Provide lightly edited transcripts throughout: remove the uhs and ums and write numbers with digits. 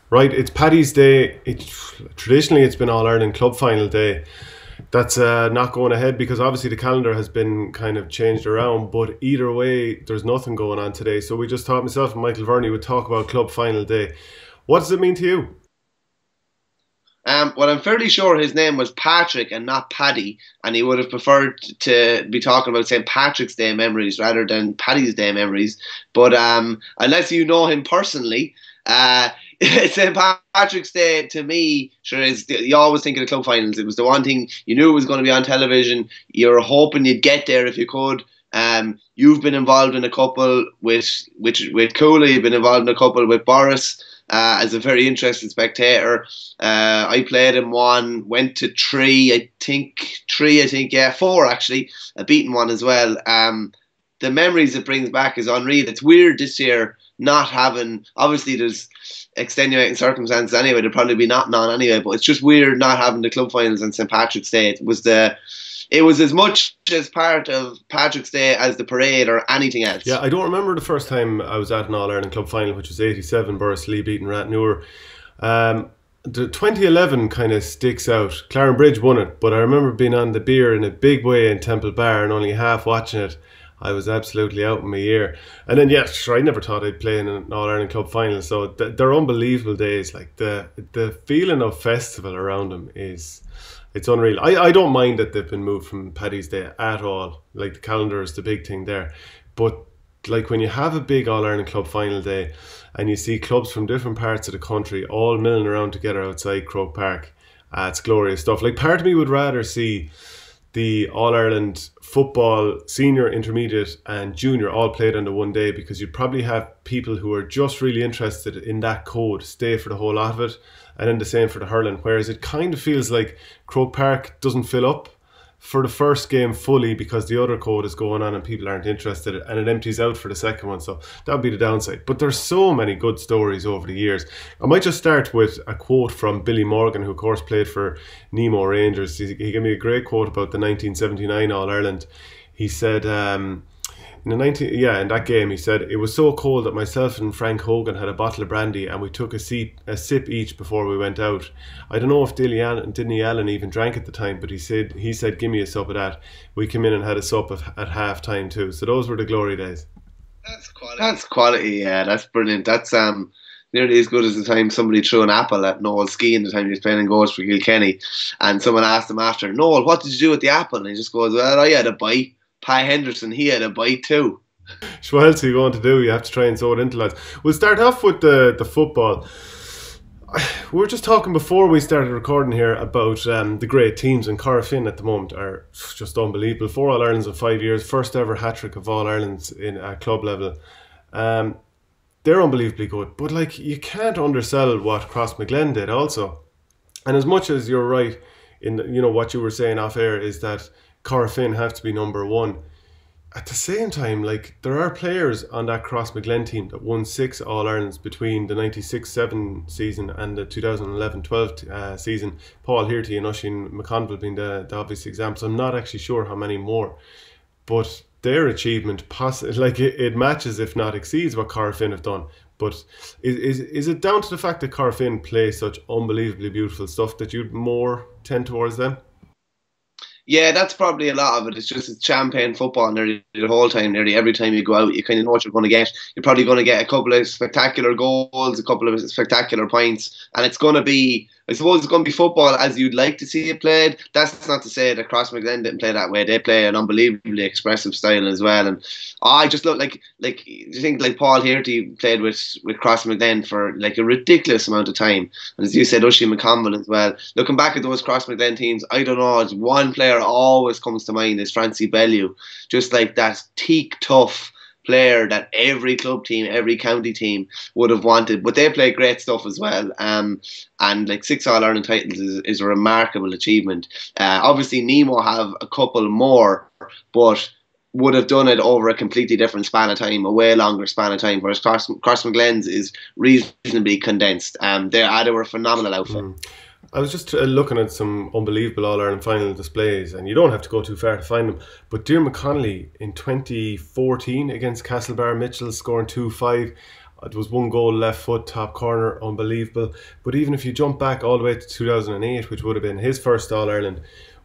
Right, it's Paddy's Day. Traditionally it's been All Ireland Club Final Day. That's not going ahead because obviously the calendar has been kind of changed around. But either way, there's nothing going on today. So we just thought myself and Michael Verney would talk about Club Final Day. What does it mean to you? Well, I'm fairly sure his name was Patrick and not Paddy, and he would have preferred to be talking about St. Patrick's Day memories rather than Paddy's Day memories. But unless you know him personally, St. Patrick's Day to me, sure is. You always think of the club finals. It was the one thing you knew it was going to be on television. You're hoping you'd get there if you could. You've been involved in a couple with Cooley. You've been involved in a couple with Boris as a very interested spectator. I played in one, went to three, yeah, four actually, a beaten one as well. The memories it brings back is unreal. It's weird this year not having, obviously there's extenuating circumstances anyway, there'll probably be nothing on anyway, but it's just weird not having the club finals on St. Patrick's Day. It was as much as part of Patrick's Day as the parade or anything else. Yeah, I don't remember the first time I was at an All Ireland Club Final, which was '87, Lee beating Rathnure. The 2011 kind of sticks out. Clarenbridge won it, but I remember being on the beer in a big way in Temple Bar and only half watching it. I was absolutely out in my ear. And then, yeah, sure, I never thought I'd play in an All Ireland Club Final. So they're unbelievable days. Like the feeling of festival around them it's unreal. I don't mind that they've been moved from Paddy's Day at all. Like the calendar is the big thing there. But like when you have a big All Ireland Club Final Day and you see clubs from different parts of the country all milling around together outside Croke Park, it's glorious stuff. Like part of me would rather see the All Ireland football senior, intermediate and junior all played on the one day, because you'd probably have people who are just really interested in that code stay for the whole lot of it, and then the same for the hurling, whereas it kind of feels like Croke Park doesn't fill up for the first game fully because the other code is going on and people aren't interested, and it empties out for the second one. So that would be the downside. But there's so many good stories over the years. I might just start with a quote from Billy Morgan, who of course played for Nemo Rangers. He gave me a great quote about the 1979 All Ireland. He said, in that game, he said, "It was so cold that myself and Frank Hogan had a bottle of brandy and we took a sip each before we went out. I don't know if Dinny Allen even drank at the time, but he said, give me a sup of that. We came in and had a sup at half time too." So those were the glory days. That's quality. Yeah, that's brilliant. That's nearly as good as the time somebody threw an apple at Noel skiing the time he was playing in goals for Kilkenny, and someone asked him after, "Noel, what did you do with the apple?" And he just goes, "Well, I had a bite. Pi Henderson, he had a bite too." So what else are you going to do? You have to try and sew it into, lads. We'll start off with the football. We were just talking before we started recording here about the great teams, and Corofin at the moment are just unbelievable. 4 All Irelands in 5 years, first ever hat-trick of All Irelands in club level. They're unbelievably good, but like you can't undersell what Crossmaglen did also. And as much as you're right in what you were saying off air is that Corofin have to be number one, at the same time, like there are players on that Crossmaglen team that won 6 All Irelands between the 96-7 season and the 2011-12 season. Paul Hearty and Oisin McConville being the obvious examples. I'm not actually sure how many more, but their achievement it matches, if not exceeds, what Corofin have done. But is it down to the fact that Corofin play such unbelievably beautiful stuff that you'd more tend towards them? Yeah, that's probably a lot of it. It's champagne football nearly the whole time. Nearly every time you go out, you kind of know what you're going to get. You're probably going to get a couple of spectacular goals, a couple of spectacular points, and it's going to be, I suppose, it's going to be football as you'd like to see it played. That's not to say that Crossmaglen didn't play that way. They play an unbelievably expressive style as well. And I just look like you think like Paul Hearty played with Crossmaglen for like a ridiculous amount of time. And as you said, Oisin McConville as well. Looking back at those Crossmaglen teams, I don't know, it's one player always comes to mind is Francie Bellew. Just like that teak tough player that every club team, every county team would have wanted. But they play great stuff as well. And like 6 All Ireland titles is a remarkable achievement. Obviously, Nemo have a couple more, but would have done it over a completely different span of time, a way longer span of time, whereas Crossmaglen's is reasonably condensed. They were a phenomenal outfit. I was just looking at some unbelievable All-Ireland final displays, and you don't have to go too far to find them, but Diarmuid Connolly in 2014 against Castlebar Mitchell scoring 2-5. There was one goal, left foot, top corner, unbelievable. But even if you jump back all the way to 2008, which would have been his first All Ireland,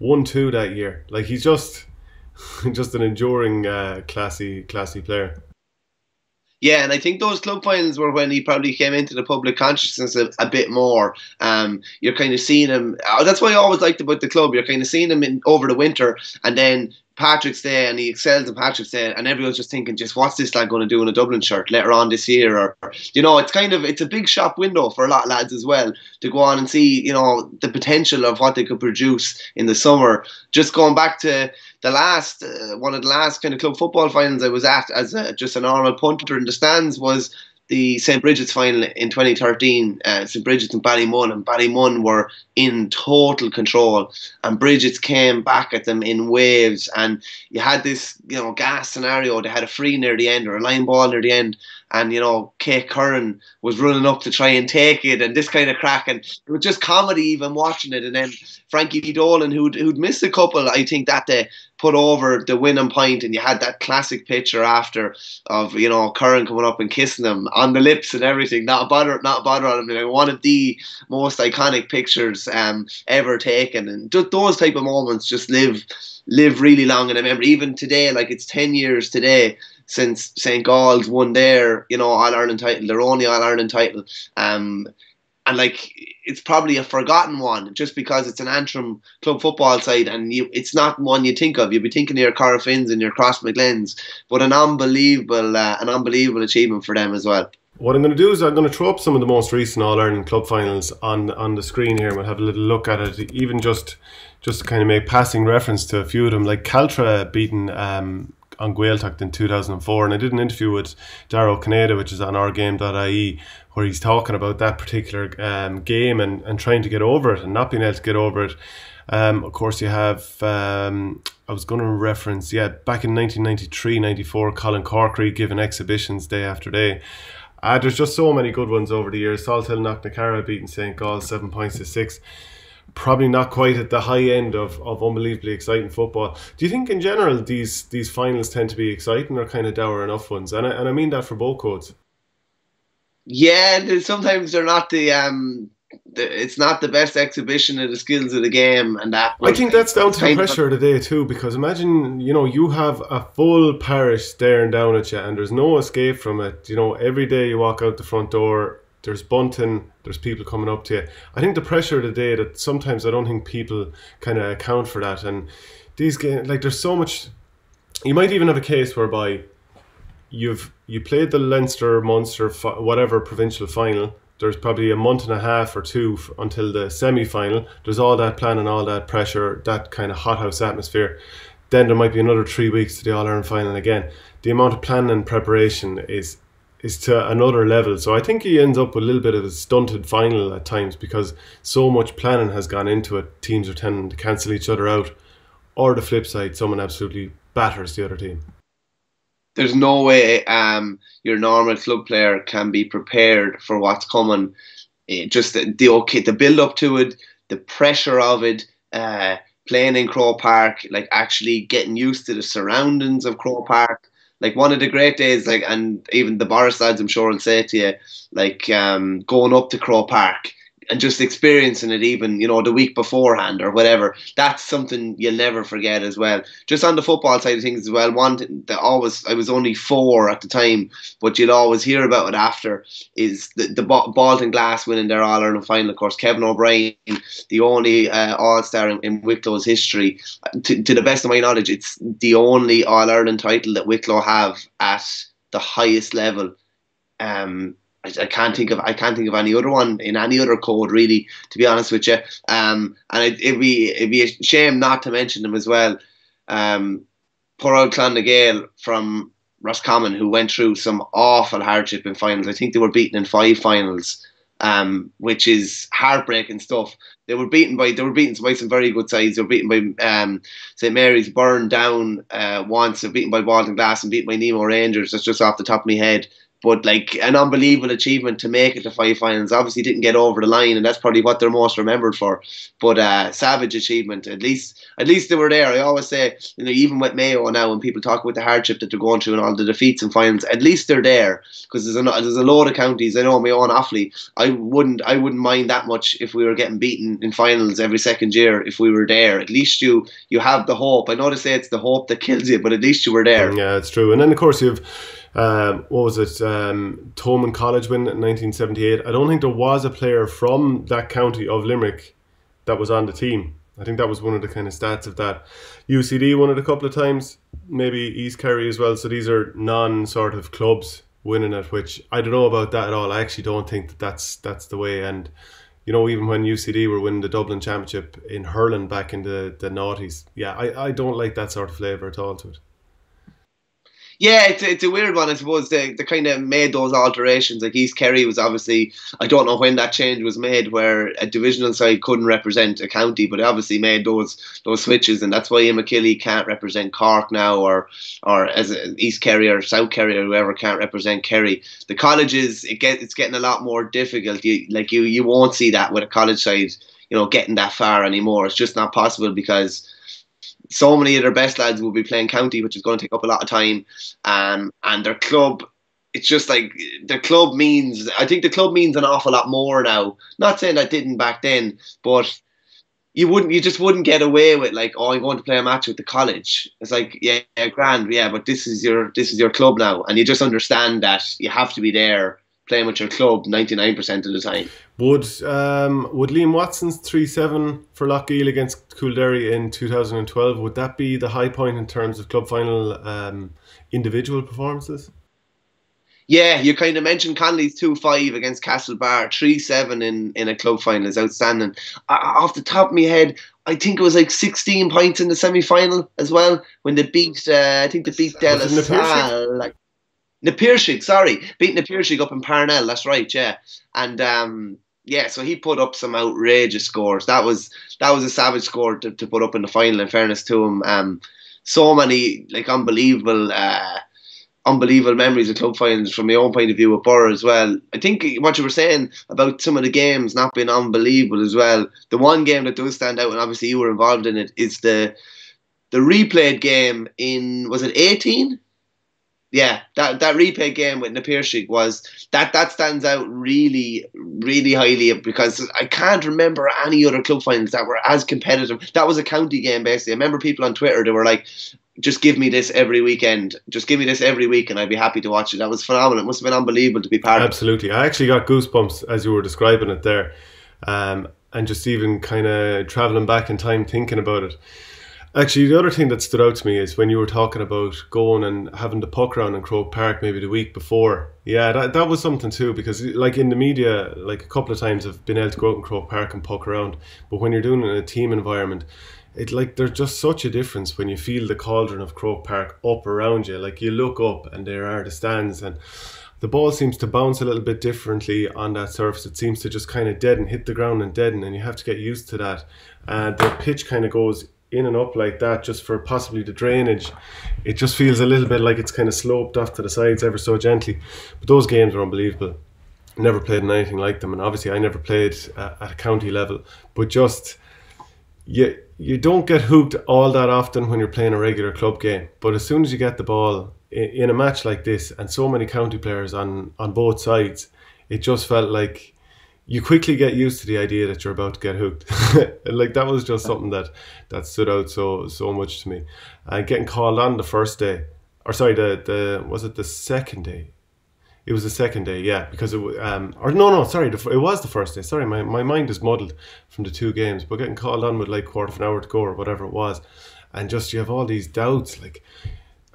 1-2 that year. Like he's just just an enduring, classy player. Yeah, and I think those club finals were when he probably came into the public consciousness a bit more. You're kind of seeing him. That's what I always liked about the club. You're kind of seeing him over the winter, and then Patrick's Day, and he excels in Patrick's Day, and everyone's just thinking, just what's this lad going to do in a Dublin shirt later on this year? Or it's a big shop window for a lot of lads as well to go on and see, the potential of what they could produce in the summer. Just going back to the last one of the last kind of club football finals I was at as just a normal punter in the stands was the St. Bridget's final in 2013. St. Bridget's and Ballymun, and Ballymun were in total control, and Bridget's came back at them in waves, and you had this gas scenario. They had a free near the end or a line ball near the end, and Kate Curran was running up to try and take it, and this kind of crack, and it was just comedy even watching it. And then Frankie Dolan, who'd missed a couple, I think, that day, put over the winning point, and you had that classic picture after of Curran coming up and kissing him on the lips and everything. Not a bother on him. Like, one of the most iconic pictures ever taken, and those type of moments just live really long in the memory. Even today, like it's 10 years today since St. Gall's won their All-Ireland title, their only All-Ireland title. And like it's probably a forgotten one just because it's an Antrim club football side, and it's not one you think of. You'd be thinking of your Corofins and your Crossmaglen's, but an unbelievable achievement for them as well. What I'm going to do is I'm going to throw up some of the most recent All-Ireland club finals on the screen here, and we'll have a little look at it, even just to kind of make passing reference to a few of them, like Caltra beating on Gaeltacht in 2004, and I did an interview with Darrow Canada, which is on ourgame.ie, where he's talking about that particular game and trying to get over it and not being able to get over it. Of course, you have, I was going to reference, back in 1993-94, Colin Corkery giving exhibitions day after day. There's just so many good ones over the years. Salthill Knocknacarra beating St. Gall 7 points to 6. Probably not quite at the high end of unbelievably exciting football. Do you think in general these finals tend to be exciting or kind of dour enough ones? And I mean that for both codes. Yeah, sometimes they're not it's not the best exhibition of the skills of the game, and that. I think that's down to the pressure of the day too, because imagine you have a full parish staring down at you, and there's no escape from it. Every day you walk out the front door, there's bunting, there's people coming up to you. I think the pressure of the day, that sometimes I don't think people kind of account for that. And these games, like there's so much. You might even have a case whereby you played the Leinster, Munster, whatever provincial final. There's probably a month and a half or two until the semi-final. There's all that planning, all that pressure, that kind of hothouse atmosphere. Then there might be another 3 weeks to the All-Ireland final again. The amount of planning and preparation is to another level. So I think he ends up with a little bit of a stunted final at times because so much planning has gone into it. Teams are tending to cancel each other out. Or the flip side, someone absolutely batters the other team. There's no way your normal club player can be prepared for what's coming. Just the build up to it, the pressure of it, playing in Croke Park, like actually getting used to the surroundings of Croke Park. Like one of the great days, like, and even the Boris lads, I'm sure, will say to you, like going up to Croke Park and just experiencing it, even the week beforehand or whatever. That's something you'll never forget as well. Just on the football side of things as well, I was only 4 at the time, but you'll always hear about it after, is the Balton Glass winning their All-Ireland final. Of course, Kevin O'Brien, the only All-Star in Wicklow's history. To the best of my knowledge, it's the only All-Ireland title that Wicklow have at the highest level. I can't think of any other one in any other code, really, to be honest with you. And it'd be a shame not to mention them as well. Poor old Clonagale from Roscommon, who went through some awful hardship in finals. I think they were beaten in 5 finals, which is heartbreaking stuff. They were beaten by some very good sides. They were beaten by St Mary's, burned down once. They were beaten by Balton Glass and beaten by Nemo Rangers. That's just off the top of my head. But like an unbelievable achievement to make it to 5 finals. Obviously didn't get over the line, and that's probably what they're most remembered for. But savage achievement. At least they were there. I always say, even with Mayo now, when people talk about the hardship that they're going through and all the defeats and finals, at least they're there, because there's a load of counties. I know my own Offaly. I wouldn't mind that much if we were getting beaten in finals every second year. If we were there, at least you have the hope. I know they say it's the hope that kills you, but at least you were there. Yeah, it's true. And then of course you have. What was it? Thomond College win in 1978. I don't think there was a player from that county of Limerick that was on the team. I think that was one of the kind of stats of that. UCD won it a couple of times, maybe East Kerry as well. So these are non-sort of clubs winning it, which I don't know about that at all. I actually don't think that's the way. And even when UCD were winning the Dublin Championship in hurling back in the noughties, yeah, I don't like that sort of flavour at all to it. Yeah, it's a weird one. I suppose they kind of made those alterations. Like East Kerry was obviously, I don't know when that change was made, where a divisional side couldn't represent a county, but they obviously made those switches, and that's why Imakilly can't represent Cork now, or as East Kerry or South Kerry or whoever can't represent Kerry. The colleges, it's getting a lot more difficult. You won't see that with a college side, getting that far anymore. It's just not possible, because so many of their best lads will be playing county, which is going to take up a lot of time. And their club, it's just like I think the club means an awful lot more now. Not saying that didn't back then, but you just wouldn't get away with like, oh, I'm going to play a match with the college. It's like, yeah, grand, yeah, but this is your club now, and you just understand that you have to be there playing with your club 99% of the time. Would Liam Watson's 3-7 for Lochgiel against Coolderry in 2012, would that be the high point in terms of club final individual performances? Yeah, you kind of mentioned Connolly's 2-5 against Castlebar, 3-7 in a club final is outstanding. Off the top of my head, I think it was like 16 points in the semi-final as well, when they beat, I think they beat De La Salle. Napirsig, sorry. Beating Napirsig up in Parnell, that's right, yeah. And yeah, so he put up some outrageous scores. That was a savage score to put up in the final, in fairness to him. So many like unbelievable memories of club finals from my own point of view with Borough as well. I think what you were saying about some of the games not being unbelievable as well, the one game that does stand out, and obviously you were involved in it, is the replayed game in, was it 18? Yeah, that replay game with Napirsig that stands out really, really highly, because I can't remember any other club finals that were as competitive. That was a county game, basically. I remember people on Twitter, they were like, just give me this every weekend. Just give me this every week and I'd be happy to watch it. That was phenomenal. It must have been unbelievable to be part of. Absolutely. I actually got goosebumps as you were describing it there. And just even kind of travelling back in time thinking about it. Actually, the other thing that stood out to me is when you were talking about going and having the puck round in Croke Park maybe the week before. Yeah, that was something too, because like in the media, like a couple of times I've been able to go out in Croke Park and puck around. But when you're doing it in a team environment, there's just such a difference when you feel the cauldron of Croke Park up around you. Like you look up and there are the stands, and the ball seems to bounce a little bit differently on that surface. It seems to just kind of deaden, hit the ground and deaden, and you have to get used to that. The pitch kind of goes in and up like that just for possibly the drainage. It just feels a little bit like it's kind of sloped off to the sides ever so gently. But those games are unbelievable. Never played in anything like them, and obviously I never played at a county level, but just you don't get hooked all that often when you're playing a regular club game. But as soon as you get the ball in a match like this, and so many county players on both sides, it just felt like you quickly get used to the idea that you're about to get hooked. Like that was just something that stood out so much to me. Getting called on the first day, or sorry, was it the second day? It was the second day, yeah, because it was the first day. Sorry, my mind is muddled from the two games. But getting called on with like quarter of an hour to go or whatever it was, and just you have all these doubts, like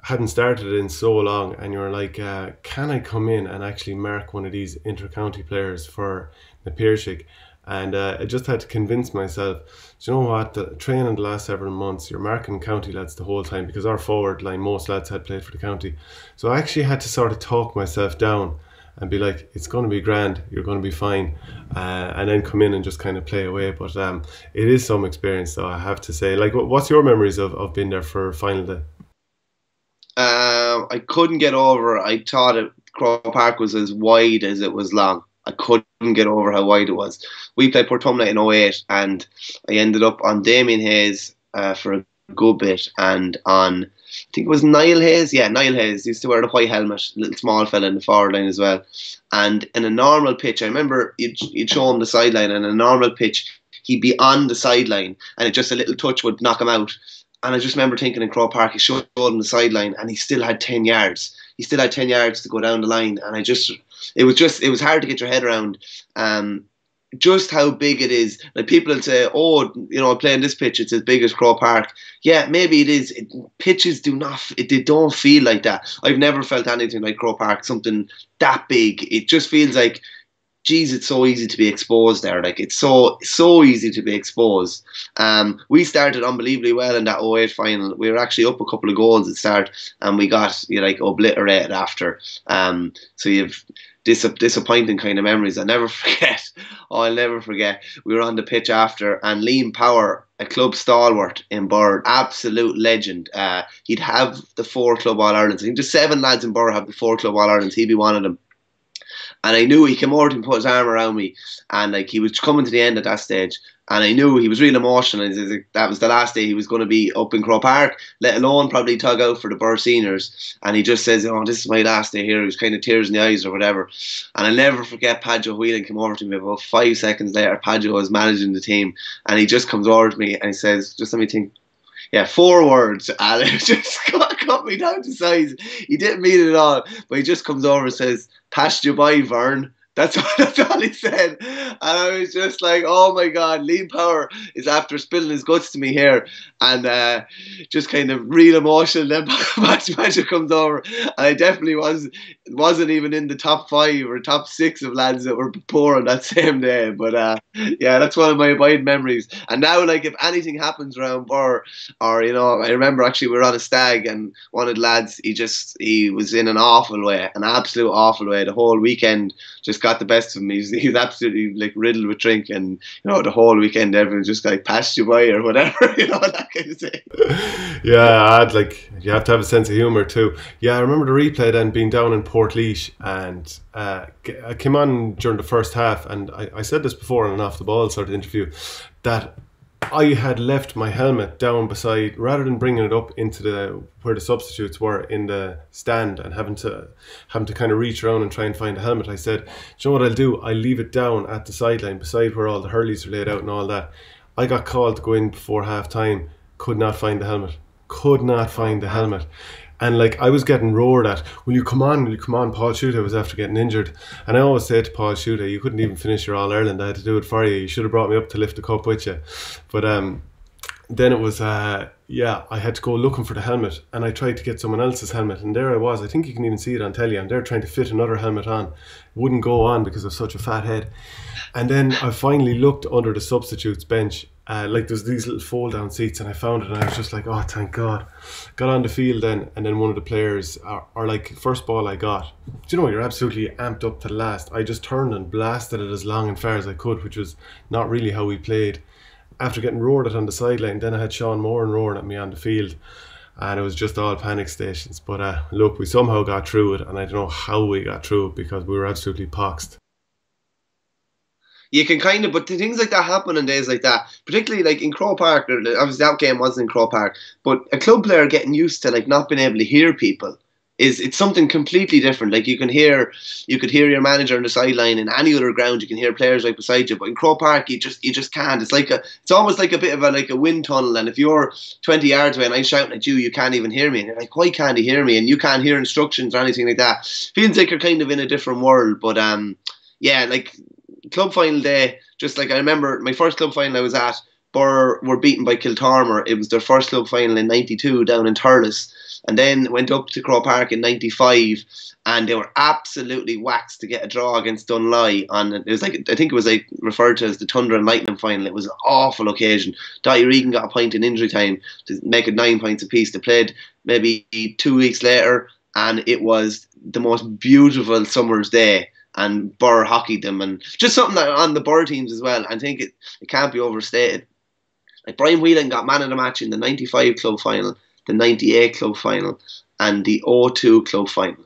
hadn't started it in so long, and you're like, can I come in and actually mark one of these inter-county players for Napirsig? And I just had to convince myself, do you know what, the training the last several months, you're marking county lads the whole time, because our forward line, most lads had played for the county. So I actually had to sort of talk myself down and be like, it's going to be grand, you're going to be fine, and then come in and just kind of play away. But it is some experience, though, I have to say. Like, what's your memories of being there for final day? I couldn't get over. I thought Croke Park was as wide as it was long. I couldn't get over how wide it was. We played Portumna in '08, and I ended up on Damien Hayes for a good bit, and on, I think it was Niall Hayes. Yeah, Niall Hayes used to wear the white helmet, little small fella in the forward line as well. And in a normal pitch, I remember you'd show him the sideline, and in a normal pitch, he'd be on the sideline, and it just a little touch would knock him out. And I just remember thinking in Croke Park, he showed him the sideline, and he still had 10 yards. He still had 10 yards to go down the line, and it was hard to get your head around. Just how big it is. Like, people will say, "Oh, playing this pitch, it's as big as Croke Park." Yeah, maybe it is. Pitches they don't feel like that. I've never felt anything like Croke Park, something that big. It just feels like, geez, it's so easy to be exposed there. Like, it's so easy to be exposed. We started unbelievably well in that '08 final. We were actually up a couple of goals at start, and we got obliterated after. So you've disappointing kind of memories. I'll never forget. I'll never forget. We were on the pitch after, and Liam Power, a club stalwart in Birr, absolute legend. He'd have the 4 club All-Irelands. I think just 7 lads in Birr have the 4 club All-Irelands. He'd be one of them. And I knew he came over and put his arm around me, and like, he was coming to the end at that stage, and I knew he was real emotional. And that was the last day he was going to be up in Croke Park, let alone probably tug out for the Birr seniors. And he just says, "Oh, this is my last day here." He was kind of tears in the eyes or whatever. And I'll never forget, Padjo Whelan came over to me about 5 seconds later. Padjo was managing the team, and he just comes over to me and he says, "Just let me think." Yeah, 4 words, and it just cut me down to size. He didn't mean it at all, but he just comes over and says, "Passed you by, Vern." That's all he said. And I was just like, oh my God, Liam Power is after spilling his guts to me here. And just kind of real emotional. Then Padjo comes over. And I definitely wasn't even in the top 5 or top 6 of lads that were poor on that same day. But yeah, that's one of my abiding memories. And now, like, if anything happens around Birr, or, I remember actually we were on a stag, and one of the lads, he was in an awful way, an absolute awful way. The whole weekend just got the best of him. He was absolutely, like, riddled with drink, and the whole weekend everyone just like passed you by or whatever, that kind of thing. Yeah, you have to have a sense of humour too. Yeah, I remember the replay then being down in Portlaoise, and I came on during the first half, and I said this before in an off the ball sort of interview, that I had left my helmet down beside, rather than bringing it up into where the substitutes were in the stand and having to kind of reach around and try and find a helmet. I said, "Do you know what I'll do? I'll leave it down at the sideline beside where all the hurleys are laid out and all that." I got called to go in before half time. Could not find the helmet. And like, I was getting roared at, "Will you come on, Paul Shuta was after getting injured." And I always say to Paul Shuta, "You couldn't even finish your All-Ireland, I had to do it for you. You should have brought me up to lift the cup with you." But then it was, I had to go looking for the helmet, and I tried to get someone else's helmet, and there I was. I think you can even see it on telly. I'm there trying to fit another helmet on. It wouldn't go on because of such a fat head. And then I finally looked under the substitutes bench, like there's these little fold down seats, and I found it, and I was just like, "Oh, thank God." Got on the field then, and then one of the players, or like, first ball I got, do you know, you're absolutely amped up to the last. I just turned and blasted it as long and far as I could, which was not really how we played. After getting roared at on the sideline, then I had Sean Moran roaring at me on the field, and it was just all panic stations. But look, we somehow got through it, and I don't know how we got through it because we were absolutely poxed. You can kind of, but things like that happen on days like that, particularly like in Croke Park. Obviously, that game wasn't in Croke Park, but a club player getting used to, like, not being able to hear people it's something completely different. Like, you could hear your manager on the sideline. In any other ground, you can hear players right beside you, but in Croke Park, you just can't. It's almost like a bit of a wind tunnel. And if you're 20 yards away and I'm shouting at you, you can't even hear me. And you're like, why can't he hear me? And you can't hear instructions or anything like that. Feels like you're kind of in a different world. But yeah, like, club final day, just like, I remember my first club final I was at, Birr were beaten by Kiltormer. It was their first club final in '92 down in Thurles, and then went up to Croke Park in '95, and they were absolutely waxed to get a draw against Dunloy. It was like, I think it was like referred to as the Thunder and Lightning final. It was an awful occasion. Dottie Regan got a point in injury time to make it 9 points apiece. They played maybe 2 weeks later, and it was the most beautiful summer's day. And Birr hockeyed them, and just something that on the Birr teams as well. I think it can't be overstated. Like, Brian Whelan got man of the match in the '95 club final, the '98 club final, and the '02 club final.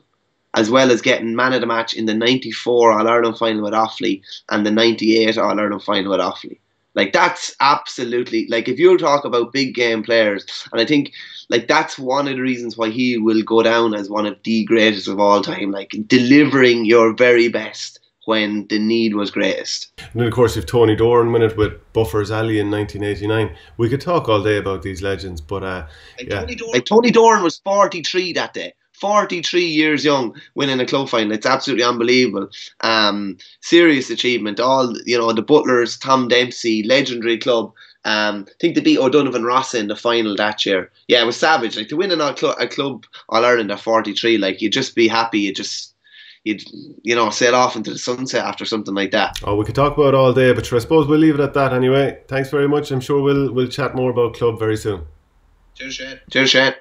as well as getting man of the match in the 94 All-Ireland final with Offaly and the 98 All-Ireland final with Offaly. Like, that's absolutely, like, if you talk about big game players, and I think, like, that's one of the reasons why he will go down as one of the greatest of all time, like, delivering your very best when the need was greatest. And then, of course, you've Tony Doran win it with Buffer's Alley in 1989. We could talk all day about these legends, but Tony Doran was 43 that day. 43 years young, winning a club final. It's absolutely unbelievable. Serious achievement. All, the Butlers, Tom Dempsey, legendary club. I think they beat O'Donovan Rossa in the final that year. Yeah, it was savage. Like, to win a club All-Ireland at 43, like, you'd just be happy. You'd sail off into the sunset after something like that. Oh, we could talk about it all day, but sure, I suppose we'll leave it at that anyway. Thanks very much. I'm sure we'll chat more about club very soon. Cheers, Shane. Cheers, Shane.